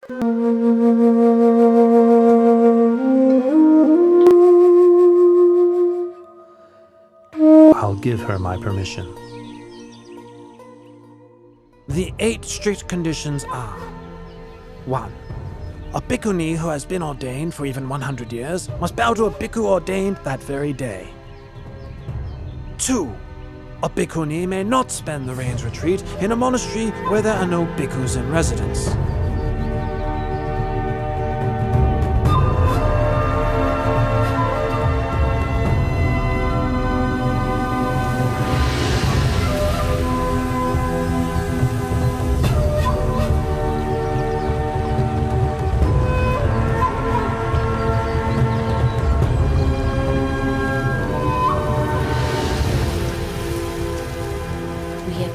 I'll give her my permission. The 8 strict conditions are: 1. A bhikkhuni who has been ordained for even 100 years must bow to a bhikkhu ordained that very day. 2. A bhikkhuni may not spend the rains retreat in a monastery where there are no bhikkhus in residence.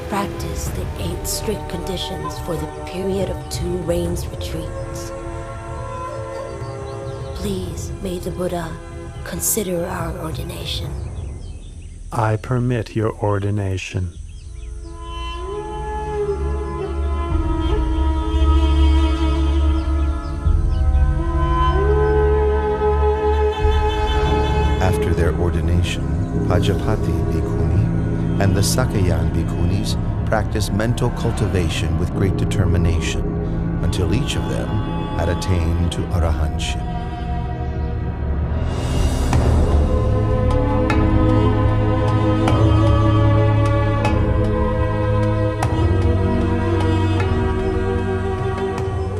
Practice the 8 strict conditions for the period of 2 rains retreats. Please, may the Buddha consider our ordination. I permit your ordination. After their ordination, Pajapati Bhikkhuni and the Sakayan Bhikkhunis practice mental cultivation with great determination until each of them had attained to arahantship.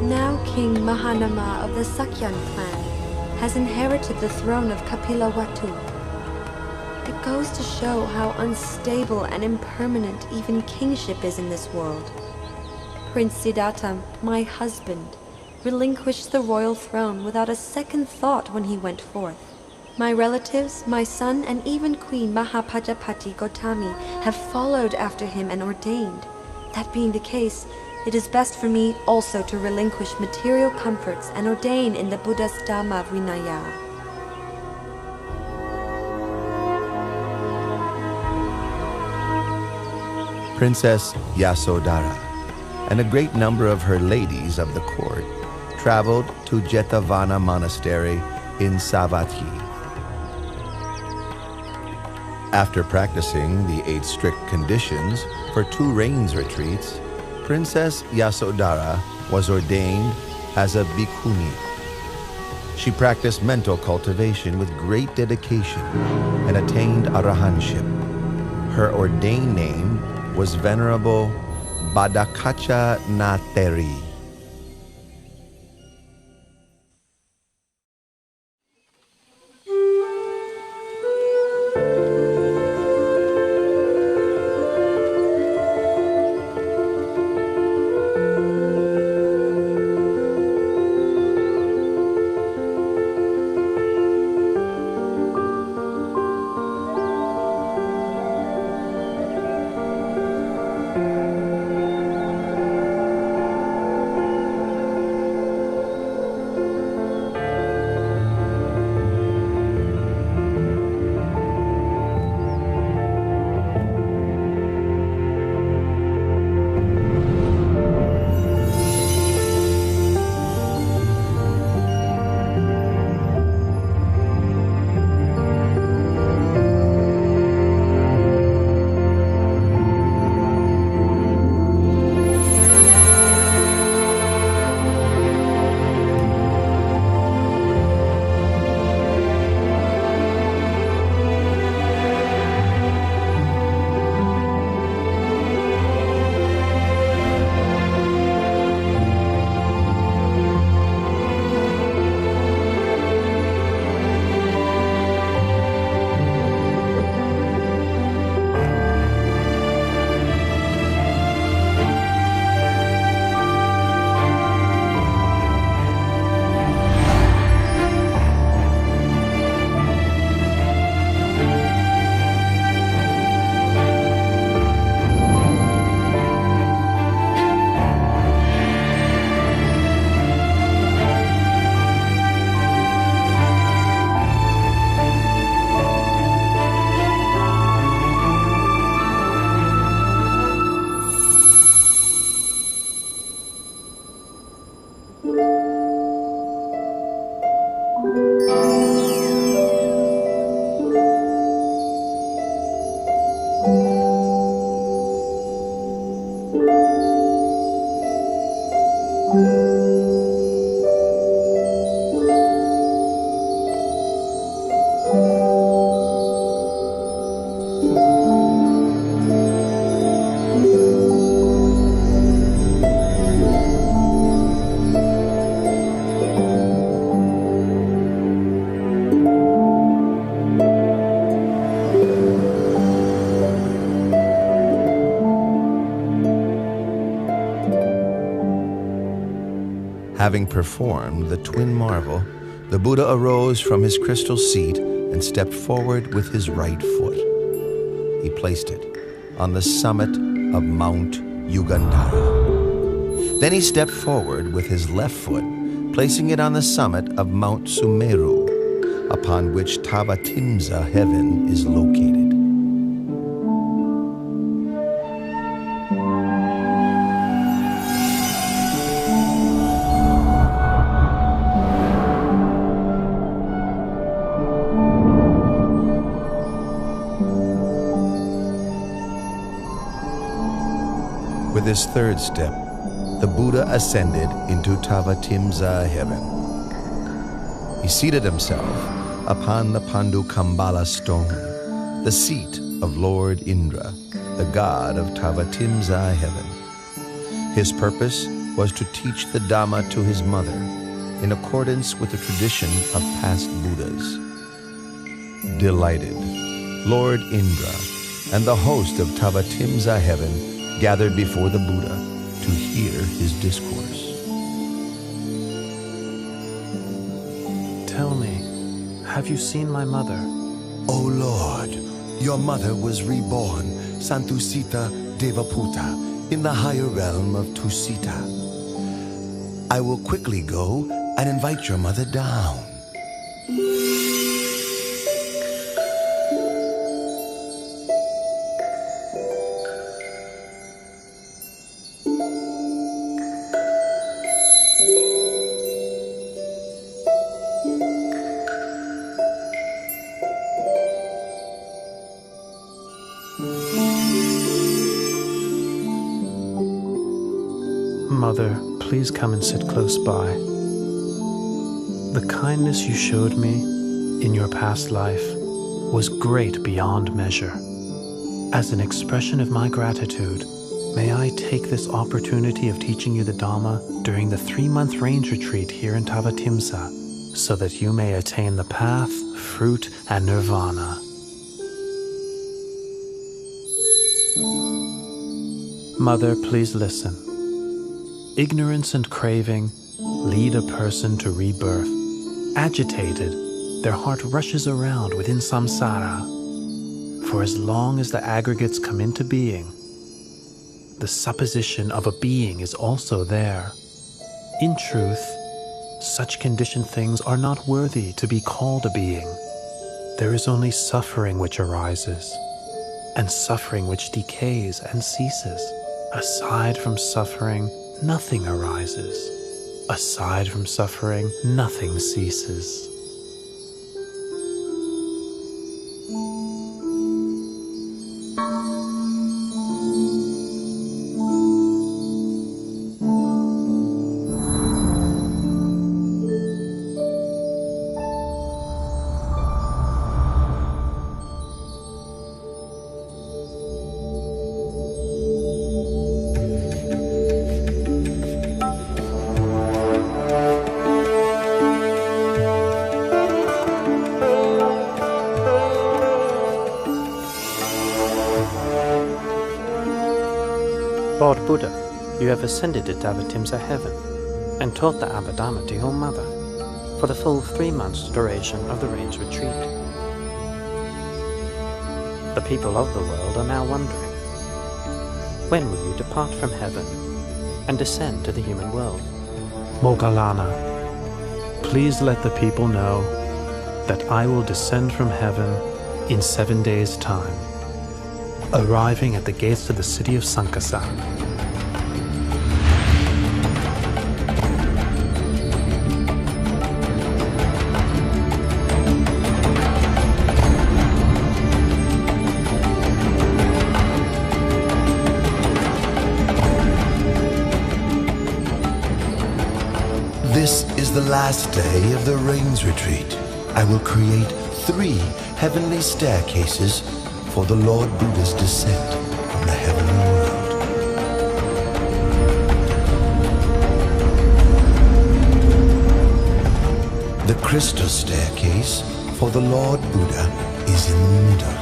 Now King Mahanama of the Sakyan clan has inherited the throne of Kapilavatthu. It goes to show how unstable and impermanent even kingship is in this world. Prince Siddhartha, my husband, relinquished the royal throne without a second thought when he went forth. My relatives, my son, and even Queen Mahapajapati Gautami have followed after him and ordained. That being the case, it is best for me also to relinquish material comforts and ordain in the Buddha's Dhamma Vinaya. Princess Yasodhara and a great number of her ladies of the court traveled to Jetavana Monastery in Savatthi. After practicing the 8 strict conditions for 2 rains retreats, Princess Yasodhara was ordained as a bhikkhuni. She practiced mental cultivation with great dedication and attained arahantship. Her ordained name was Venerable Badakacha Nateri. Having performed the twin marvel, the Buddha arose from his crystal seat and stepped forward with his right foot. He placed it on the summit of Mount Yugandhara. Then he stepped forward with his left foot, placing it on the summit of Mount Sumeru, upon which Tavatimsa heaven is located. With his third step, the Buddha ascended into Tavatimsa heaven. He seated himself upon the Pandukambala stone, the seat of Lord Indra, the god of Tavatimsa heaven. His purpose was to teach the Dhamma to his mother, in accordance with the tradition of past Buddhas. Delighted, Lord Indra and the host of Tavatimsa heaven gathered before the Buddha to hear his discourse. Tell me, have you seen my mother? O Lord, your mother was reborn, Santusita Devaputa, in the higher realm of Tusita. I will quickly go and invite your mother down. Mother, please come and sit close by. The kindness you showed me in your past life was great beyond measure. As an expression of my gratitude, may I take this opportunity of teaching you the Dhamma during the 3-month range retreat here in Tavatimsa, so that you may attain the path, fruit, and nirvana. Mother, please listen. Ignorance and craving lead a person to rebirth. Agitated, their heart rushes around within samsara. For as long as the aggregates come into being, the supposition of a being is also there. In truth, such conditioned things are not worthy to be called a being. There is only suffering which arises, and suffering which decays and ceases. Aside from suffering, nothing arises. Aside from suffering, nothing ceases. Lord Buddha, you have ascended to Tavatimsa heaven and taught the Abhidhamma to your mother for the full 3 months duration of the range retreat. The people of the world are now wondering, when will you depart from heaven and descend to the human world? Moggallana, please let the people know that I will descend from heaven in 7 days' time, arriving at the gates of the city of Sankasa. This is the last day of the Rains Retreat. I will create 3 heavenly staircases for the Lord Buddha's descent from the heavenly world. The crystal staircase for the Lord Buddha is in the middle.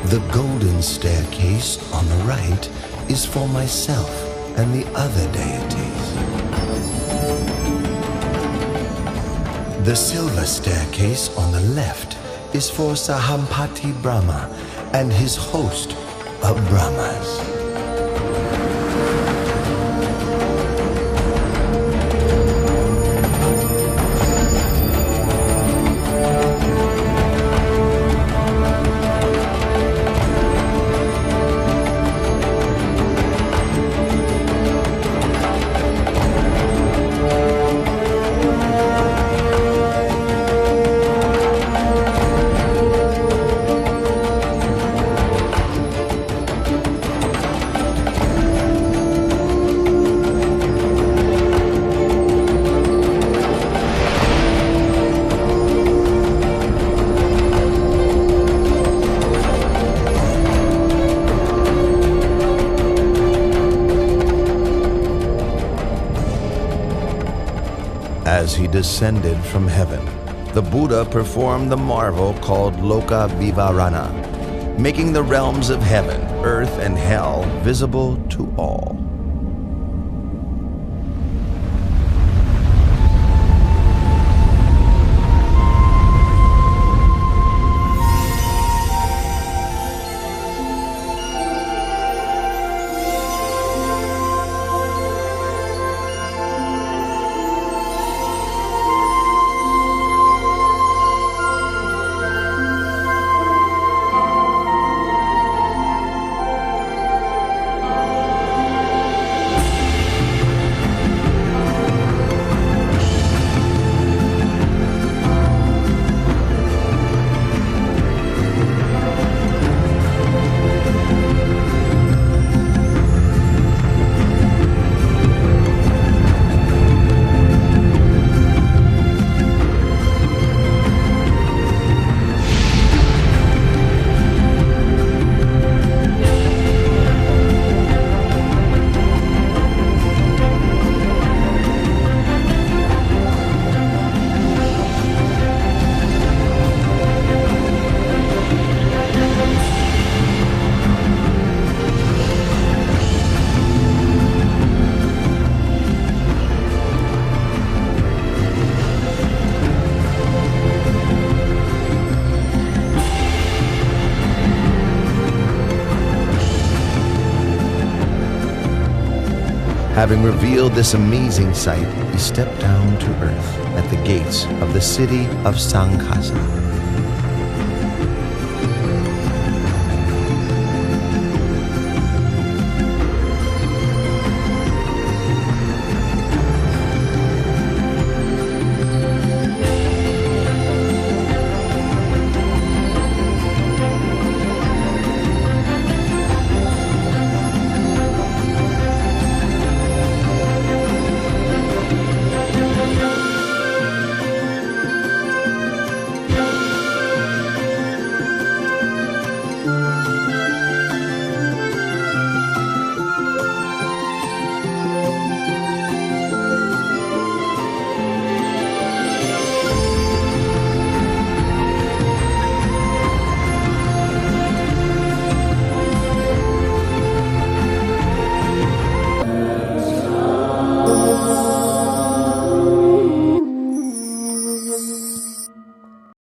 The golden staircase on the right is for myself and the other deities. The silver staircase on the left is for Sahampati Brahma and his host of Brahmas. As he descended from heaven, the Buddha performed the marvel called Loka Vivarana, making the realms of heaven, earth, and hell visible to all. Having revealed this amazing sight, he stepped down to earth at the gates of the city of Sankhasa.